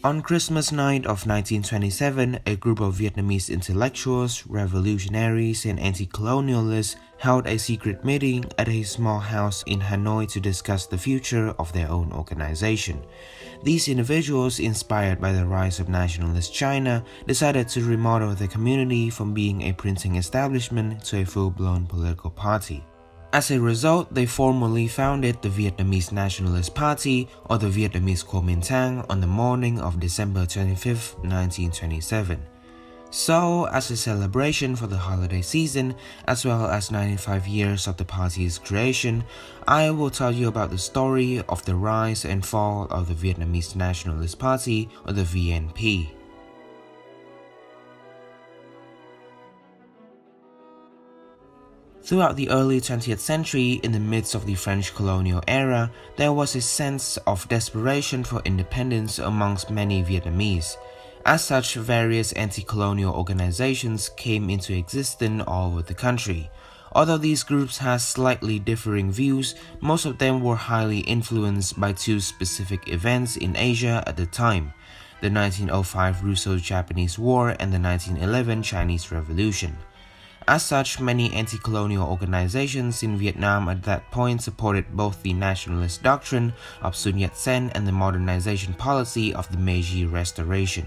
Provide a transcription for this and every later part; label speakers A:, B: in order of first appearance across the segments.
A: On Christmas night of 1927, a group of Vietnamese intellectuals, revolutionaries, and anti-colonialists held a secret meeting at a small house in Hanoi to discuss the future of their own organization. These individuals, inspired by the rise of nationalist China, decided to remodel the community from being a printing establishment to a full-blown political party. As a result, they formally founded the Vietnamese Nationalist Party, or the Vietnamese Kuomintang, on the morning of December 25, 1927. So, as a celebration for the holiday season, as well as 95 years of the party's creation, I will tell you about the story of the rise and fall of the Vietnamese Nationalist Party, or the VNP. Throughout the early 20th century, in the midst of the French colonial era, there was a sense of desperation for independence amongst many Vietnamese. As such, various anti-colonial organizations came into existence all over the country. Although these groups had slightly differing views, most of them were highly influenced by two specific events in Asia at the time: the 1905 Russo-Japanese War and the 1911 Chinese Revolution. As such, many anti-colonial organizations in Vietnam at that point supported both the nationalist doctrine of Sun Yat-sen and the modernization policy of the Meiji Restoration.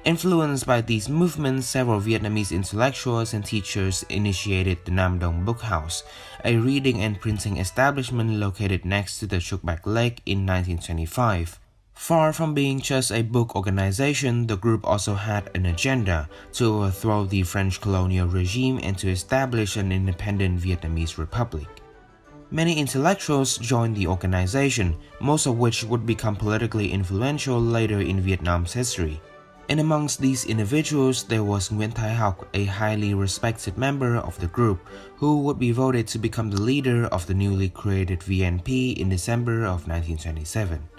A: Influenced by these movements, several Vietnamese intellectuals and teachers initiated the Nam Dong Book House, a reading and printing establishment located next to the Trúc Bạch Lake in 1925. Far from being just a book organization, the group also had an agenda to overthrow the French colonial regime and to establish an independent Vietnamese republic. Many intellectuals joined the organization, most of which would become politically influential later in Vietnam's history. And amongst these individuals, there was Nguyễn Thái Học, a highly respected member of the group, who would be voted to become the leader of the newly created VNP in December of 1927.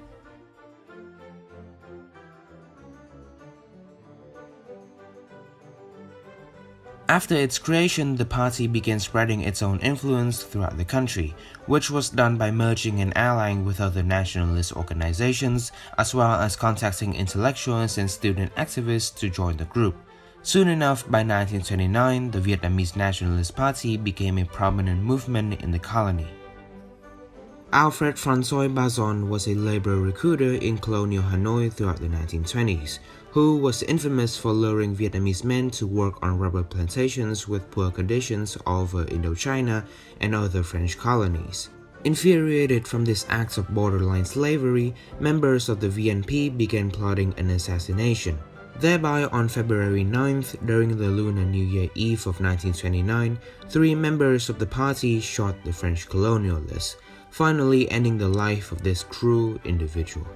A: After its creation, the party began spreading its own influence throughout the country, which was done by merging and allying with other nationalist organizations, as well as contacting intellectuals and student activists to join the group. Soon enough, by 1929, the Vietnamese Nationalist Party became a prominent movement in the colony. Alfred François Bazon was a labor recruiter in colonial Hanoi throughout the 1920s, who was infamous for luring Vietnamese men to work on rubber plantations with poor conditions all over Indochina and other French colonies. Infuriated from this act of borderline slavery, members of the VNP began plotting an assassination. Thereby, on February 9th, during the Lunar New Year Eve of 1929, 3 members of the party shot the French colonialists, finally ending the life of this cruel individual.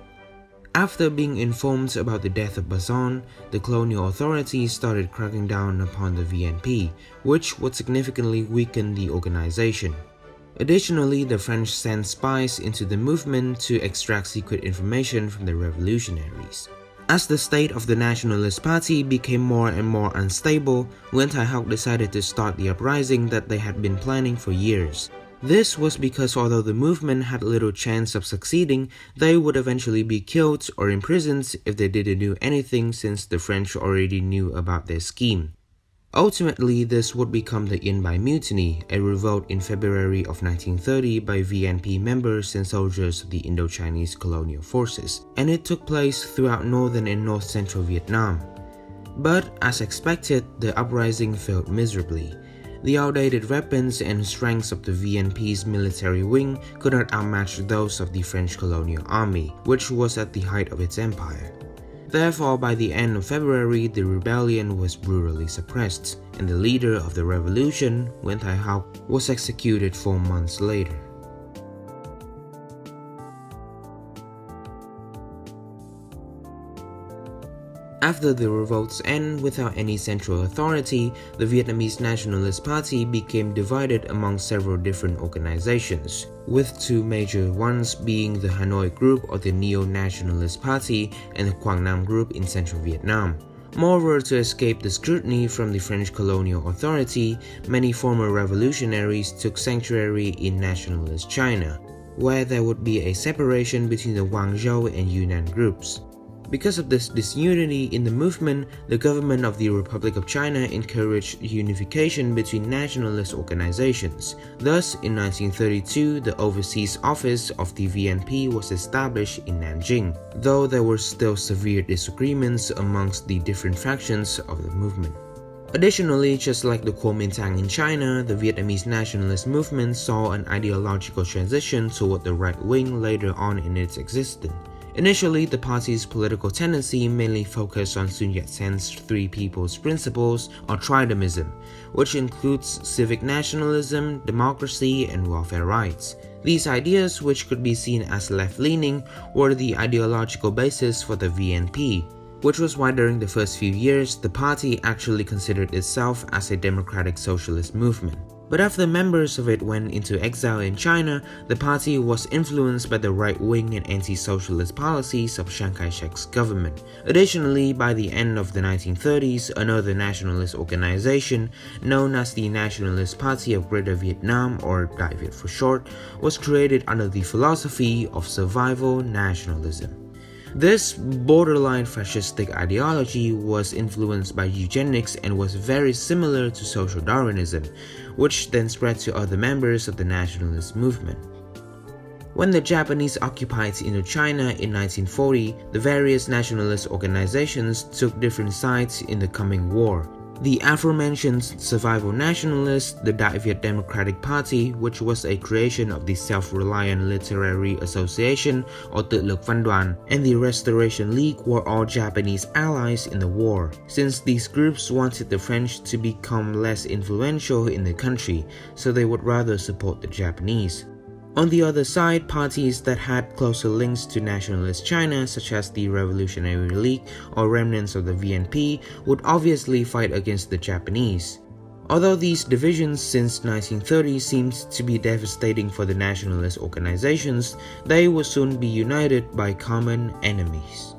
A: After being informed about the death of Bazon, the colonial authorities started cracking down upon the VNP, which would significantly weaken the organization. Additionally, the French sent spies into the movement to extract secret information from the revolutionaries. As the state of the Nationalist Party became more and more unstable, Nguyễn Thái Học decided to start the uprising that they had been planning for years. This was because although the movement had little chance of succeeding, they would eventually be killed or imprisoned if they didn't do anything, since the French already knew about their scheme. Ultimately, this would become the Yen Bai mutiny, a revolt in February of 1930 by VNP members and soldiers of the Indo-Chinese colonial forces, and it took place throughout northern and north-central Vietnam. But, as expected, the uprising failed miserably. The outdated weapons and strengths of the VNP's military wing could not outmatch those of the French colonial army, which was at the height of its empire. Therefore, by the end of February, the rebellion was brutally suppressed, and the leader of the revolution, Nguyễn Thái Học, was executed 4 months later. After the revolt's end, without any central authority, the Vietnamese Nationalist Party became divided among several different organizations, with 2 major ones being the Hanoi Group or the Neo-Nationalist Party and the Quang Nam Group in central Vietnam. Moreover, to escape the scrutiny from the French colonial authority, many former revolutionaries took sanctuary in nationalist China, where there would be a separation between the Guangzhou and Yunnan groups. Because of this disunity in the movement, the government of the Republic of China encouraged unification between nationalist organizations. Thus, in 1932, the overseas office of the VNP was established in Nanjing, though there were still severe disagreements amongst the different factions of the movement. Additionally, just like the Kuomintang in China, the Vietnamese nationalist movement saw an ideological transition toward the right wing later on in its existence. Initially, the party's political tendency mainly focused on Sun Yat-sen's Three People's Principles or Tridemism, which includes civic nationalism, democracy, and welfare rights. These ideas, which could be seen as left-leaning, were the ideological basis for the VNP, which was why during the first few years, the party actually considered itself as a democratic socialist movement. But after members of it went into exile in China, the party was influenced by the right-wing and anti-socialist policies of Chiang Kai-shek's government. Additionally, by the end of the 1930s, another nationalist organization, known as the Nationalist Party of Greater Vietnam, or Dai Viet for short, was created under the philosophy of survival nationalism. This borderline fascistic ideology was influenced by eugenics and was very similar to social Darwinism, which then spread to other members of the nationalist movement. When the Japanese occupied Indochina in 1940, the various nationalist organizations took different sides in the coming war. The aforementioned survival nationalists, the Dai Viet Democratic Party, which was a creation of the Self-Reliant Literary Association or Tự lực Văn đoàn, and the Restoration League were all Japanese allies in the war, since these groups wanted the French to become less influential in the country, so they would rather support the Japanese. On the other side, parties that had closer links to nationalist China, such as the Revolutionary League or remnants of the VNP, would obviously fight against the Japanese. Although these divisions since 1930 seemed to be devastating for the nationalist organizations, they would soon be united by common enemies.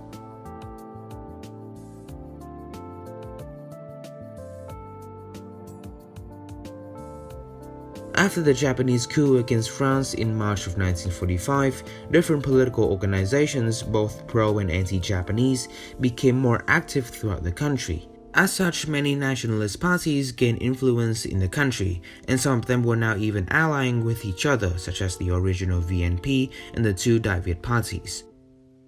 A: After the Japanese coup against France in March of 1945, different political organizations, both pro and anti-Japanese, became more active throughout the country. As such, many nationalist parties gained influence in the country, and some of them were now even allying with each other, such as the original VNP and the two Dai Viet parties.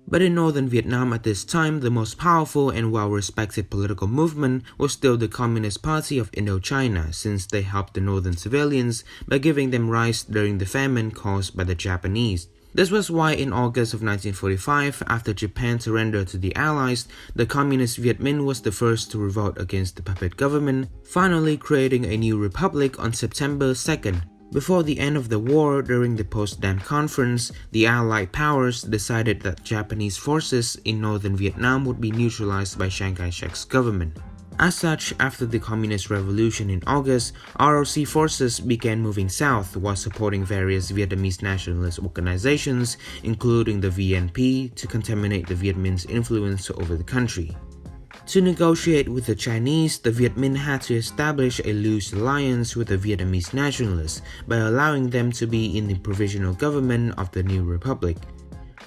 A: But in northern Vietnam at this time, the most powerful and well-respected political movement was still the Communist Party of Indochina, since they helped the northern civilians by giving them rice during the famine caused by the Japanese. This was why in August of 1945, after Japan surrendered to the Allies, the Communist Viet Minh was the first to revolt against the puppet government, finally creating a new republic on September 2nd. Before the end of the war, during the Potsdam Conference, the Allied powers decided that Japanese forces in northern Vietnam would be neutralized by Chiang Kai-shek's government. As such, after the Communist Revolution in August, ROC forces began moving south while supporting various Vietnamese nationalist organizations, including the VNP, to contaminate the Viet Minh's influence over the country. To negotiate with the Chinese, the Viet Minh had to establish a loose alliance with the Vietnamese nationalists by allowing them to be in the provisional government of the new republic.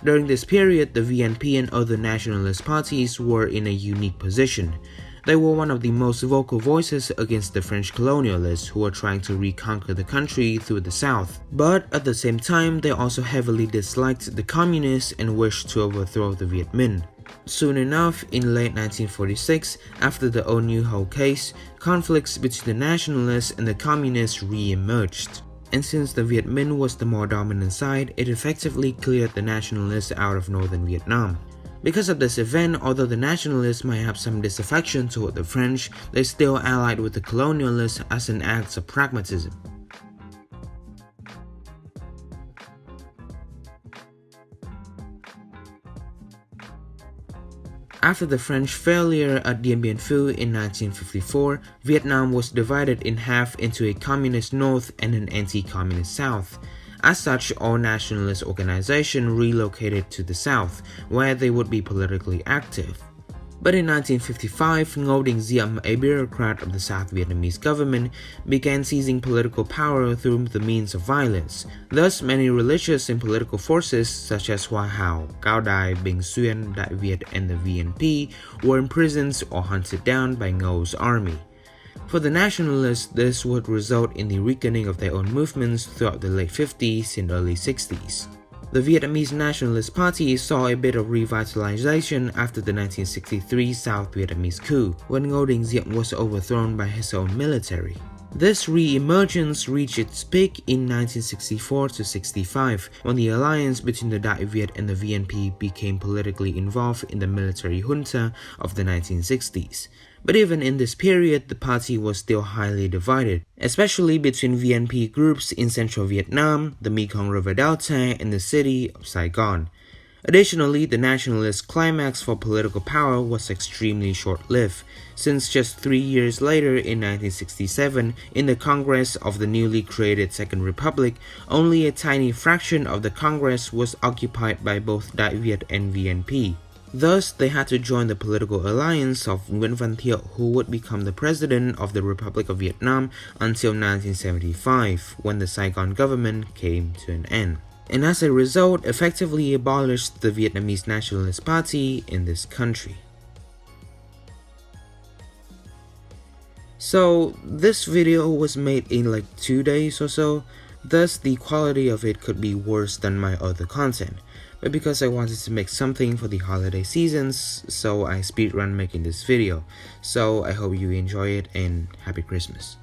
A: During this period, the VNP and other nationalist parties were in a unique position. They were one of the most vocal voices against the French colonialists who were trying to reconquer the country through the south. But at the same time, they also heavily disliked the communists and wished to overthrow the Viet Minh. Soon enough, in late 1946, after the Ô Nhu Hầu case, conflicts between the nationalists and the communists re-emerged. And since the Viet Minh was the more dominant side, it effectively cleared the nationalists out of northern Vietnam. Because of this event, although the nationalists might have some disaffection toward the French, they still allied with the colonialists as an act of pragmatism. After the French failure at Dien Bien Phu in 1954, Vietnam was divided in half into a communist north and an anti-communist south. As such, all nationalist organizations relocated to the south, where they would be politically active. But in 1955, Ngô Đình Diệm, a bureaucrat of the South Vietnamese government, began seizing political power through the means of violence. Thus, many religious and political forces such as Hoa Hào, Cao Đài, Bình Xuyên, Đại Việt, and the VNP were imprisoned or hunted down by Ngô's army. For the Nationalists, this would result in the weakening of their own movements throughout the late 50s and early 60s. The Vietnamese Nationalist Party saw a bit of revitalization after the 1963 South Vietnamese coup, when Ngô Đình Diệm was overthrown by his own military. This re-emergence reached its peak in 1964-65, when the alliance between the Đại Việt and the VNP became politically involved in the military junta of the 1960s. But even in this period, the party was still highly divided, especially between VNP groups in central Vietnam, the Mekong River Delta, and the city of Saigon. Additionally, the nationalist climax for political power was extremely short-lived, since just 3 years later in 1967, in the Congress of the newly created Second Republic, only a tiny fraction of the Congress was occupied by both Đại Việt and VNP. Thus, they had to join the political alliance of Nguyễn Văn Thiệu, who would become the president of the Republic of Vietnam until 1975, when the Saigon government came to an end, and as a result, effectively abolished the Vietnamese Nationalist Party in this country. So, this video was made in like 2 days or so, thus the quality of it could be worse than my other content. But because I wanted to make something for the holiday seasons, so I speedrun making this video. So I hope you enjoy it and Happy Christmas.